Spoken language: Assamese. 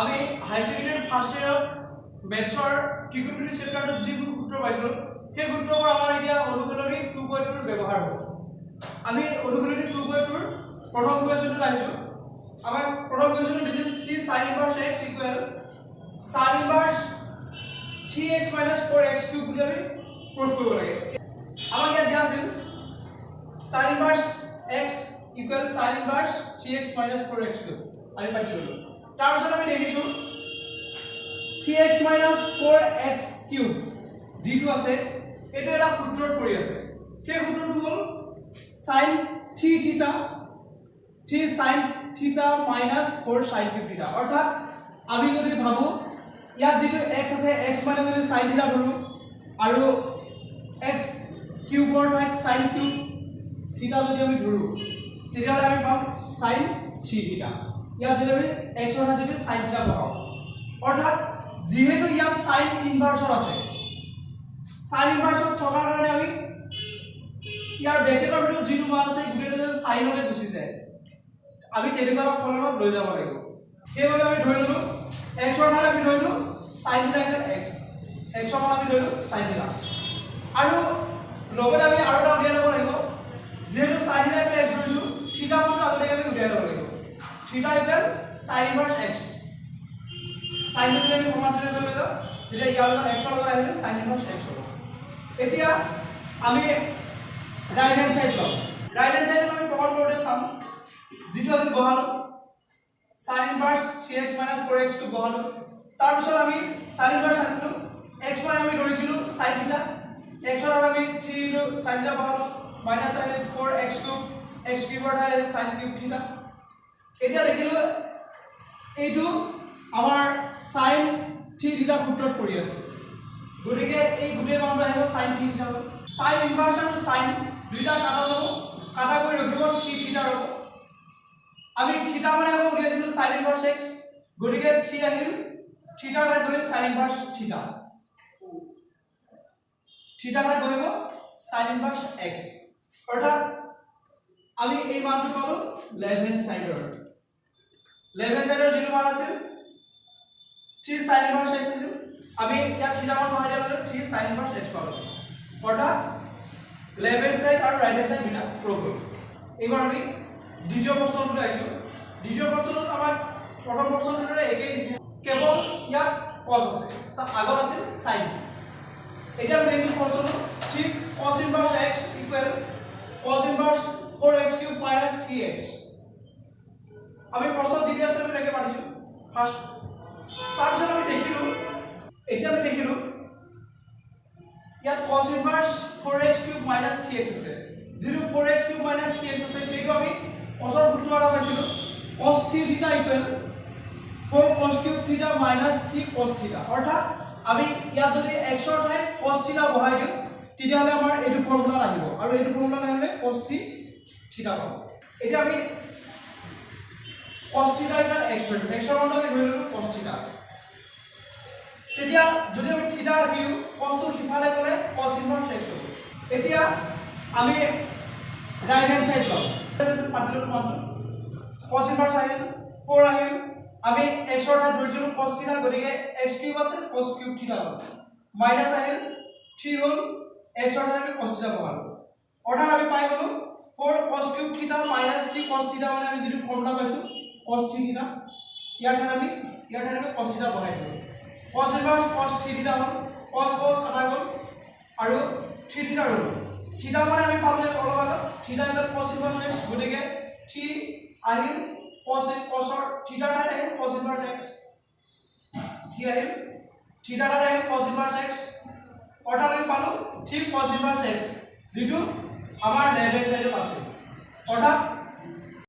আমি হাই সেকেন্ডাৰি ফাৰ্স্ট ইয়াৰ মেথছৰ ত্ৰিকোণমিতি চেপ্টাৰটোত যিবোৰ সূত্ৰ পাইছো সেই সূত্ৰবোৰ আমাৰ এতিয়া অনুকলনী 2.2 ৰ ব্যৱহাৰ হ'ব আমি অনুকলনী 2.2 ৰ প্ৰথম কুৱেশ্যনটো আহিছো আমাৰ প্ৰথম কুৱেশ্যনটো দিছিল 3 sin inverse x equal sin inverse 3x 4x cube বুলি আমি প্ৰুভ কৰিব লাগে আমাক ইয়াত দিয়া আছিল sin inverse x equal sin inverse 3x 4x cube আমি পাই দিলো তাৰ পিছত আমি দেখিছো 3x 4x cube যেটো আছে এটো এটা সূত্ৰত পৰি আছে সেই সূত্ৰটো হ'ল sin 3 theta 3 sin theta minus 4 sin cube theta অৰ্থাৎ আমি যদি ভাবো ইয়াত যেটো x আছে x মানে যদি sin theta ধৰো আৰু x কিউবৰ ঠাইত sin cube theta যদি আমি ধৰো তেতিয়াহ'লে আমি পাম sin 3 theta ইয়াত যদি আমি x ৰ ঠাইত যদি sin theta বহাও অৰ্থাৎ যেহেতু ইয়াত sin ইনভাৰ্সৰ আছে sin ইনভাৰ্সৰ থকাৰ কাৰণে আমি ইয়াৰ ব্ৰেকেটৰ ভিতৰত যিটো মান আছে গুটেটো যে sin হলে গুচি যায় আমি তেনেকুৱা ফলনত লৈ যাব লাগিব সেইবাবে আমি ধৰি ললো x ৰ ঠাইত আমি ধৰিলো sin theta x x ৰ মান আমি ধৰিলো sin theta আৰু লগতে আমি আৰু এটা উলিয়াই ল'ব লাগিব যেহেতু sin theta x ধৰিছো theta মানটো আগতে আমি উলিয়াই ল'ব লাগিব theta sin inverse x sin যদি আমি সমান্তৰাল কৰি লওঁ তেতিয়া ইয়াৰ লগত x ৰ লগত আহিলে sin inverse x হ'ব এতিয়া আমি ৰাইট হ্যান্ড সাইড লওঁ ৰাইট হ্যান্ড সাইডত আমি প্ৰমাণ কৰোঁতে চাম যেটো আমি বহালো sin inverse 3x 4x টো বহালো তাৰ পিছত আমি sin inverse আনিলো x মানে আমি ধৰিছিলো sin theta x ৰ আমি 3 sin theta বহালো মাইনাস আহিলে 4x cube x কিউবৰ ঠাইত sin cube theta এতিয়া দেখিলো এইটো আমাৰ sin 3 theta সূত্ৰত পৰি আছে গতিকে এই গুটেই মানটো আহিব sin 3 theta হ'ব sin ইনভাৰ্স আৰু sin দুইটা কাটা যাব কাটা কৰি ৰখিব 3 theta হ'ব আমি theta মানে আকৌ উলিয়াইছিলো sin inverse x গতিকে 3 আহিল theta ৰ ঠাইত sin inverse theta theta ৰ ঠাইত বহিব sin inverse x অৰ্থাৎ আমি এই মানটো পালো লেফট হ্যান্ড সাইডৰ লেফট হ্যান্ড সাইডৰ যেটো মান আছে 3 sin inverse x আছিল আমি ইয়াত থিটা মান বহাই দিলে 3 sin inverse x পালো অৰ্থাৎ লেফট হ্যান্ড সাইড আৰু ৰাইট হ্যান্ড সাইড দুটা প্ৰয়োগ কৰিম এবাৰ আমি দ্বিতীয় প্ৰশ্নটো আহিছো দ্বিতীয় প্ৰশ্নটোত আমাক প্ৰথম প্ৰশ্নটোৰ দৰে একেই দিছে কেৱল ইয়াত cos আছে তাৰ আগত আছে sin এতিয়া আমি দেখিছো প্ৰশ্নটো ঠিক cos inverse x equal cos inverse 4x cube minus 3x আমি প্ৰশ্ন যি আছে আমি তাকে পাইছো ফাৰ্স্ট তাৰ পিছত আমি দেখিলো এতিয়া আমি দেখিলো ইয়াত cos inverse 4x cube minus 3x আছে যেটো 4x cube minus 3x আছে সেইটো আমি cos ৰ সূত্ৰ এটা পাইছিলো cos 3 theta equal 4 cos cube theta minus 3 cos theta অৰ্থাৎ আমি ইয়াত যদি x ৰ ঠাইত cos theta বহাই দিও তেতিয়াহলে আমাৰ এইটো ফৰ্মুলা আহিব আৰু এইটো ফৰ্মুলা আহিলে cos 3 theta পাব এতিয়া আমি cos theta x ধৰিম x ৰ মানটো আমি ধৰি ললো cos theta তেতিয়া যদি আমি থিটা ৰাখিও cos টো কিফালে গলে cos inverse x হ'ব এতিয়া আমি রাইট হ্যান্ড সাইড লওঁ পাতিলো মানটো cos inverse আহিল 4 আহিল আমি x ৰ ঠাইত ধৰিছিলো cos theta গতিকে x কিউব আছে cos কিউব theta হ'ব মাইনাস আহিল 3 হ'ল x ৰ ঠাইত আমি cos theta বহালো অৰ্থাৎ আমি পাই গলো 4 cos cube theta minus 3 cos theta মানে আমি যেটো ফৰ্মুলা পাইছো cos 3 theta ইয়াৰ ঠাইত আমি cos theta বহাই দিলো cos inverse cos 3 theta হ'ল cos cos কাটা গ'ল আৰু 3 theta ৰ'ল theta মানে আমি পালো যে অলপ আগত theta equal cos inverse x গতিকে 3 আহিল cos ৰ theta ঠাইত আহিল cos inverse x 3 আহিল theta ঠাইত আহিল cos inverse x অৰ্থাৎ আমি পালো 3 cos inverse x যেটো আমাৰ লেফট হ্যান্ড সাইডত আছে অৰ্থাৎ